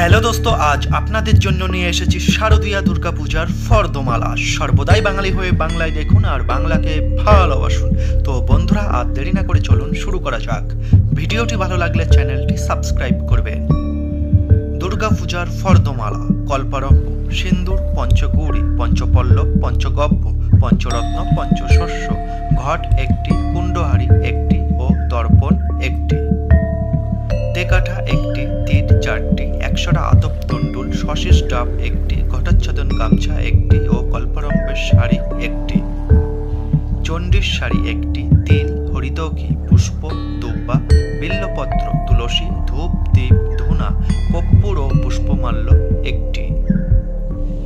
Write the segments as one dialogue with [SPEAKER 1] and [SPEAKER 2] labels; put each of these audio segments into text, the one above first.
[SPEAKER 1] Hello দোস্ত, আজ আপনাদের জন্য নিয়ে এসেছি শারদীয়া দুর্গা পূজার ফর্দমালা। সর্বদাই বাঙালি হয়ে বাংলায় দেখুন আর বাংলাকে ভালোবাসুন। তো বন্ধুরা, আর দেরি না করে চলুন শুরু করা যাক। ভিডিওটি ভালো লাগলে চ্যানেলটি সাবস্ক্রাইব করবেন। দুর্গা পূজার ফর্দমালা: কল্পরম্ভ, সিন্দুর, পঞ্চগৌরী, পঞ্চপল্লব, পঞ্চগব্য, পঞ্চরত্ন, পঞ্চশস্য, ঘট একটি, কুণ্ডহারি একটি ও দর্পণ একটি, তেকাঠা একটি, তীর চারটি, 100টা আতপ তন্ডুল, শশীষ ডাব একটি, ঘটোচ্ছাদন গামছা একটি ও কল্পরম্ভের শাড়ি একটি, চণ্ডীর শাড়ি একটি, তিল, হরিতকি, পুষ্প, দুব্বা, বিল্লপত্র, তুলসী, ধূপ, দীপ, ধূনা, কর্পূর ও পুষ্পমাল্য একটি,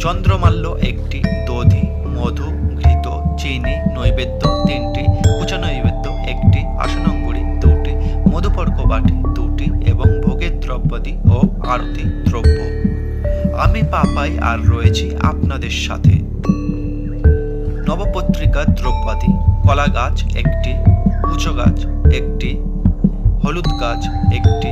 [SPEAKER 1] চন্দ্রমাল্য একটি, দধি, মধু, ঘৃত, চিনি, নৈবেদ্য 3টি, কুচা নৈবেদ্য একটি, আসনাঙ্গুরি 2টি, মধুপর্ক বাটি 2টি এবং ভোগের দ্রব্যাদি ও আরতি দ্রব্য। আমি পাপাই আর রয়েছি আপনাদের সাথে। নবপত্রিকা দ্রব্যাদি: কলা গাছ একটি, উঁচু গাছ একটি, হলুদ গাছ একটি,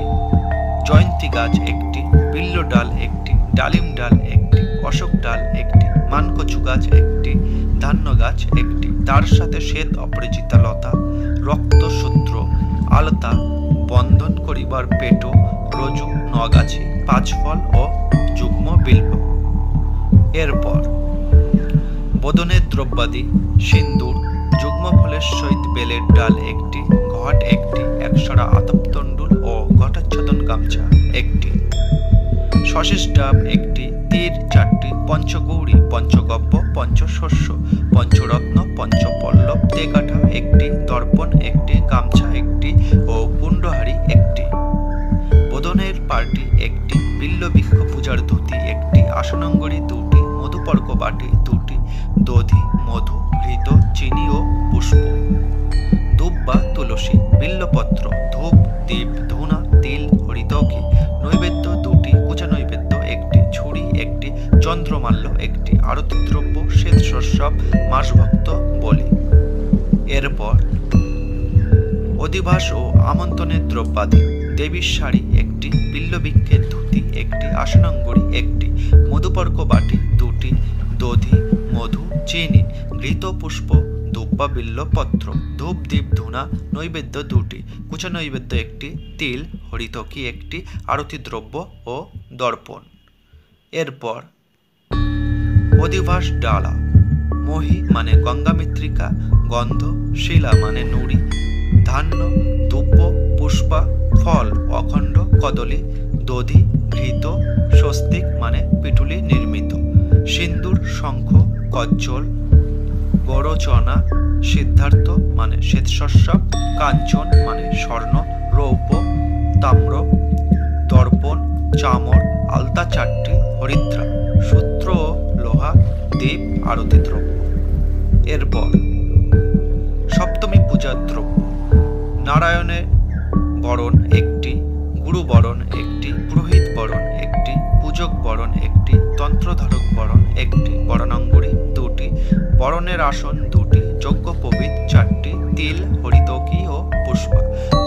[SPEAKER 1] জয়ন্তী গাছ একটি, বিল্ল ডাল একটি, ডালিম ডাল একটি, অশোক ডাল একটি, মানকচু গাছ একটি, ধান্য গাছ একটি, তার সাথে শ্বেত অপরিচিতা লতা, রক্তসূত্র, আলতা, বন্ধন করিবার পেটো, রজু, নগাছি, 5 ফল ও যুগ্ম বিল্ব। এরপর বোদনের দ্রব্যাদি: সিন্দুর, যুগ্ম ফলের সহিত বেলের ডাল একটি, ঘট একটি, 100টা আতপ তন্ডুল ও ঘটোচ্ছাদন গামছা একটি, শশীষ ডাব একটি, তীর 4টি, পঞ্চগৌরী, পঞ্চগব্য, পঞ্চশস্য, পঞ্চরত্ন, পঞ্চপল্লব, তেকাঠা একটি, দর্পণ একটি, গামছা একটি ও কুণ্ডহারি একটি, বোদনের পার্টি একটি, বিল্লবৃক্ষ পূজার ধুতি একটি, আসনাঙ্গরি 2টি, মধুপর্ক বাটি 2টি, দধি, মধু, ঘৃত, চিনি ও পুষ্প, দুব্বা, তুলসী, বিল্লপত্র, ধূপ, দীপ, ধূনা, তিল, হরিতকি, নৈবেদ্য 2টি, কুচা নৈবেদ্য একটি, ছুরি একটি, চন্দ্রমাল্য একটি, আরতি দ্রব্য, শ্বেত শস্য, মাসভক্ত বলি। এরপর অধিবাস ও আমন্ত্রণের দ্রব্যাদি: দেবীর শাড়ি একটি, বিল্লবৃক্ষের ধুতি একটি, আসনাঙ্গুরি একটি, মধুপর্ক বাটি 2টি, দধি, মধু, চিনি, ঘৃত, পুষ্প, দুব্বা, বিল্লপত্র, ধূপ, দীপ, ধূনা, নৈবেদ্য 2টি, কুচা নৈবেদ্য একটি, তিল, হরিতকি একটি, আরতি দ্রব্য ও দর্পণ। এরপর অধিবাস ডালা: মহি মানে গঙ্গা মৃত্তিকা, গন্ধ, শিলা মানে নুড়ি, ধান্য, দুব্ব, পুষ্পা, ফল, অখণ্ড, কদলী, দধি, ঘৃত, স্বস্তিক মানে পিটুলি নির্মিত, সিন্দুর, শঙ্খ, কজ্জল, গৌরচনা, সিদ্ধার্থ মানে শ্বেতশস্য, কাঞ্চন মানে স্বর্ণ, রৌপ্য, তাম্র, দর্পণ, চামর, আলতা 4টি, হরিদ্রা, সূত্র ও লোহা, দীপ, আরতি দ্রব্য। এরপর সপ্তমী পূজার দ্রব্য: নারায়ণের বরণ একটি, গুরু বরণ একটি, পুরোহিত বরণ একটি, পূজক বরণ একটি, তন্ত্রধারক বরণ একটি, বরণাঙ্গুরি 2টি, বরণের আসন 2টি, যজ্ঞোপবীত 4টি, তিল, হরিতকি ও পুষ্পা,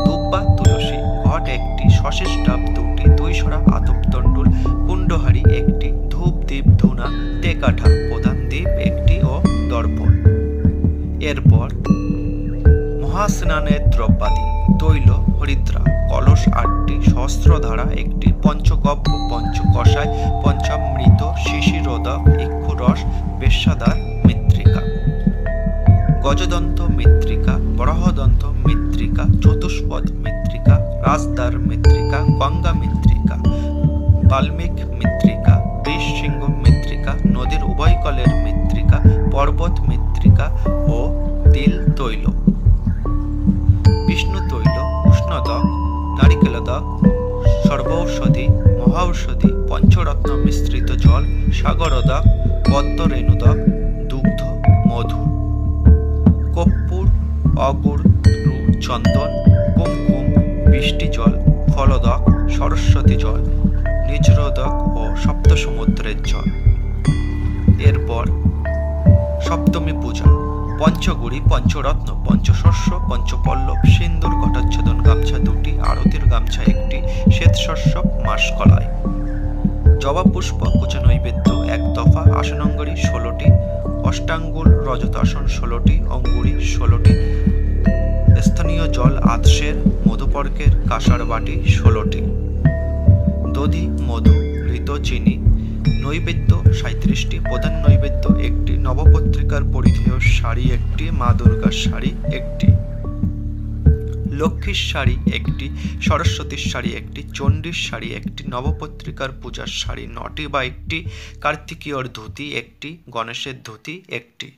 [SPEAKER 1] দুব্বা, তুলসী, ঘট একটি, শশীষ ডাব 2টি, 200টা আতপ তন্ডুল, কুণ্ডহারি একটি, ধূপ, দীপ, ধূনা, তেকাঠা, প্রধান দ্বীপ একটি ও দর্পণ। এরপর মহাস্নানের দ্রব্যাদি: তৈল, হরিদ্রা, কলস 8টি, সহস্রধারা একটি, পঞ্চগব্য, পঞ্চকষায়, পঞ্চামৃত, শিশিরোদক, ইক্ষুরস, বেশ্যাদার মৃত্তিকা, গজদন্ত মৃত্তিকা, বরাহদন্ত মৃত্তিকা, চতুষ্পদ মৃত্তিকা, রাজদার মৃত্তিকা, গঙ্গা মৃত্তিকা, বাল্মিক মৃত্তিকা, বৃষশৃঙ্গ মৃত্তিকা, নদীর উভয়কলের মৃত্তিকা, পর্বত মৃত্তিকা ও তিল তৈল, বিষ্ণু তৈল, উষ্ণদক, নারিকেলদক, সর্বৌষধি, মহাঔষধি, পঞ্চরত্ন মিশ্রিত জল, সাগরদক, পদ্মরেণুদক, দুগ্ধ, মধু, কর্পূর, অগুর, চন্দন, কুমকুম, বৃষ্টি জল, ফলদক, সরস্বতী জল, নিজরোদক ও সপ্ত সমুদ্রের জল। এরপর সপ্তমী পূজা: পঞ্চগৌরী, পঞ্চরত্ন, পঞ্চশস্য, পঞ্চপল্লব, সিন্দুর, ঘটোচ্ছাদন গামছা 2টি, আরতির গামছা 1টি, শ্বেতশস্য, মাসকলাই। জবা পুষ্প কুচা নৈবেদ্য 1 দফা, আসানঙ্গরি 16টি, অষ্টাঙ্গুল রজতাসন 16টি, অঙ্গুরি 16টি, স্থানীয় জল আতসের, মধুপর্কের কাঁসার বাটি 16টি, দধি মধু ঘৃত চিনি নৈবেদ্য 37টি, প্রধান নৈবেদ্য 1টি, নবপত্রিকার পরিধেয় শাড়ি 1টি, মা দুর্গার শাড়ি 1টি, লক্ষ্মীর শাড়ি 1টি, সরস্বতীর শাড়ি 1টি, চণ্ডীর শাড়ি 1টি, নবপত্রিকার পূজার শাড়ি 9টি বা 1টি, কার্তিকীয়র ধুতি 1টি, গণেশের ধুতি 1টি,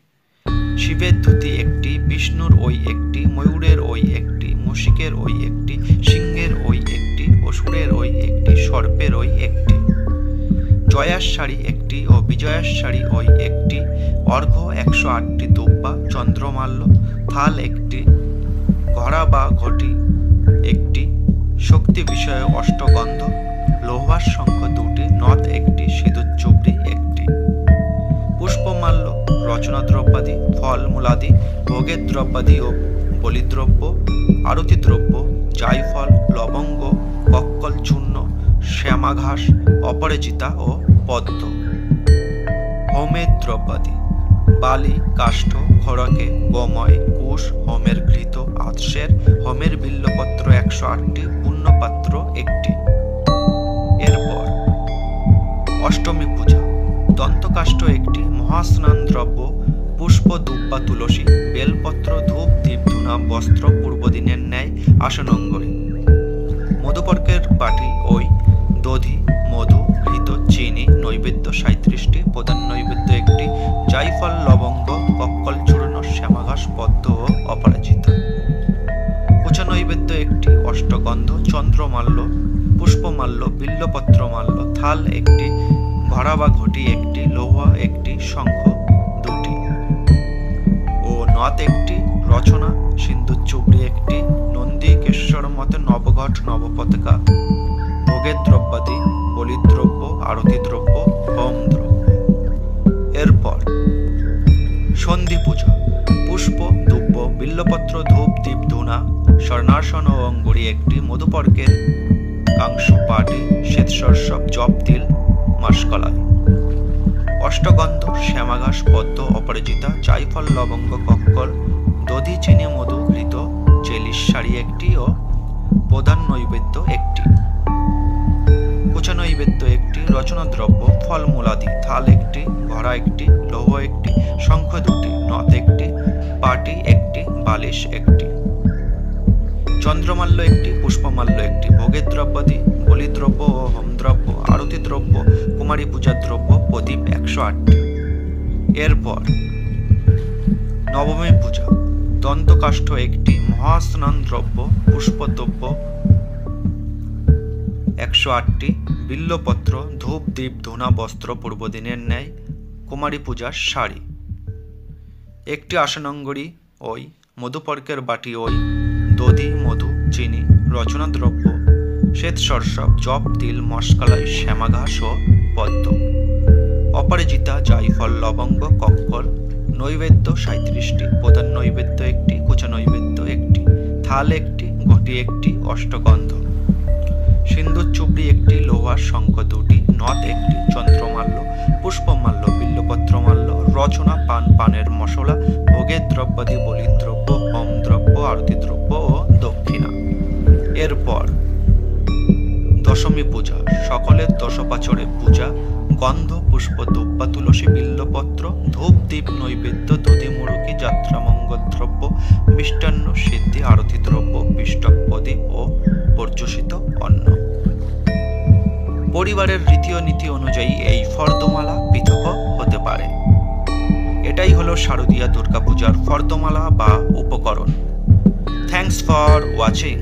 [SPEAKER 1] শিবের ধুতি 1টি, বিষ্ণুর ওই 1টি, ময়ূরের ওই 1টি, মুশিকের ওই 1টি, সিংহের ওই 1টি, অসুরের ওই 1টি, সর্পের ওই 1টি, জয়ার শাড়ি 1টি ও বিজয়ার শাড়ি ওই 1টি, অর্ঘ্য 108টি দুব্বা, চন্দ্রমাল্য, থাল 1টি, ঘড়া বা ঘটি 1টি, শক্তি বিষয়ে অষ্টগন্ধ, লোহার শঙ্খ 2টি, নথ 1টি, সিঁদুর চুবড়ি 1টি, পুষ্পমাল্য, রচনা দ্রব্যাদি, ফল মূলাদি, ভোগের দ্রব্যাদি ও বলিদ্রব্য, আরতি দ্রব্য, জায়ফল, লবঙ্গ, কক্কল চূর্ণ, শ্যামাঘাস, অপরাজিতা ও পদ্ম, হোমের দ্রব্যাদি, বালি, কাষ্ঠ, খড়কে, গোময়, কুশ, হোমের ঘৃত, আতসের, হোমের বিল্লপত্র 108টি, পুণ্যপাত্র 1টি। এরপর অষ্টমী পূজা, দন্তকাষ্ঠ 1টি, মহাস্নান দ্রব্য, পুষ্প, দুব্বা, তুলসী, বেলপত্র, ধূপ, দীপ, ধূনা, বস্ত্র পূর্বদিনের ন্যায়, আসানঙ্গরি, মধুপর্কের বাটি ওই, দধি মধু ঘৃত চিনি নৈবেদ্য 37টি, প্রধান নৈবেদ্য 1টি, জায়ফল, লবঙ্গ, কক্কল চূর্ণ, শ্যামাঘাস, পদ্ম ও অপরাজিতা, কুচা নৈবেদ্য 1টি, অষ্টগন্ধ, চন্দ্রমাল্য, পুষ্পমাল্য, বিল্লপত্র মাল্য, থাল 1টি, ঘড়া বা ঘটি 1টি, লোহা 1টি, শঙ্খ 2টি ও নথ 1টি, রচনা, সিন্দুর চুবড়ি 1টি, নন্দিকেশ্বর মতে নবঘট, নবপতাকা, ভোগের দ্রব্যাদি, বলিদ্রব্য, আরতি দ্রব্য, হোম দ্রব্য। এরপর সন্ধি পূজা, পুষ্প, দুব্ব, বিল্লপত্র, ধূপ, দীপ, ধূনা, স্বর্ণাসন ও অঙ্গুরি 1টি, মধুপর্কের কাংশ পাটি, শ্বেতসর্ষব, জপ, তিল, মাসকলাই, অষ্টগন্ধ, শ্যামাঘাস, পদ্ম, অপরাজিতা, জায়ফল, লবঙ্গ, কক্কল, দধি, চিনি, মধু ঘৃত, চেলির শাড়ি 1টি ও প্রধান নৈবেদ্য 1টি, কুচা নৈবেদ্য 1টি, রচনা দ্রব্য, ফল মূলাদি, থাল 1টি, ঘড়া 1টি, লৌহ 1টি, শঙ্খ 2টি, নথ 1টি, পাটি 1টি, বালিশ 1টি, চন্দ্রমাল্য 1টি, পুষ্পমাল্য 1টি, ভোগের দ্রব্যাদি, বলিদ্রব্য ও হোমদ্রব্য, আরতি দ্রব্য, কুমারী পূজার দ্রব্য, প্রদীপ 108টি। এরপর নবমী পূজা, দন্তকাষ্ঠ 1টি, মহাস্নান দ্রব্য, পুষ্পদ্রব্য 108টি, বিল্লপত্র, ধূপ, দীপ, ধূনা, বস্ত্র পূর্বদিনের ন্যায়, কুমারী পূজার শাড়ি 1টি, আসানঙ্গরি ওই, মধুপর্কের বাটি ওই, দধি মধু চিনি, রচনা দ্রব্য, শ্বেতসর্ষব, জপ, তিল, মশকালাই, শ্যামাঘাস ও পদ্ম, অপরাজিতা, জায়ফল, লবঙ্গ, কক্কল, নৈবেদ্য 37টি, প্রধান নৈবেদ্য 1টি, কুচা নৈবেদ্য 1টি, থাল 1টি, ঘটি 1টি, অষ্টগন্ধ, সিন্দুর চুবড়ি 1টি, লোহার শঙ্খ 2টি, নথ 1টি, চন্দ্রমাল্য, পুষ্পমাল্য, বিল্লপত্র মাল্য, রচনা, পান, পানের মশলা, ভোগের দ্রব্যাদি, বলিদ্রব্য, হোম দ্রব্য, আরতি দ্রব্য ও দক্ষিণা। এরপর দশমী পূজা, সকলের দশপাচরে পূজা, গন্ধ, পুষ্প, দুব্বা, তুলসী, বিল্লপত্র, ধূপ, দীপ, নৈবেদ্য, দধি, মুরুকি, যাত্রা, মঙ্গল দ্রব্য, মিষ্টান্ন, সিদ্ধি, আরতি দ্রব্য, পিষ্টক, প্রদীপ ও পর্যুষিত অন্ন। পরিবারের রীতি ও নীতি অনুযায়ী এই ফর্দমালা পৃথক হতে পারে। এটাই হলো শারদীয়া দুর্গাপূজার ফর্দমালা বা উপকরণ। Thanks for watching.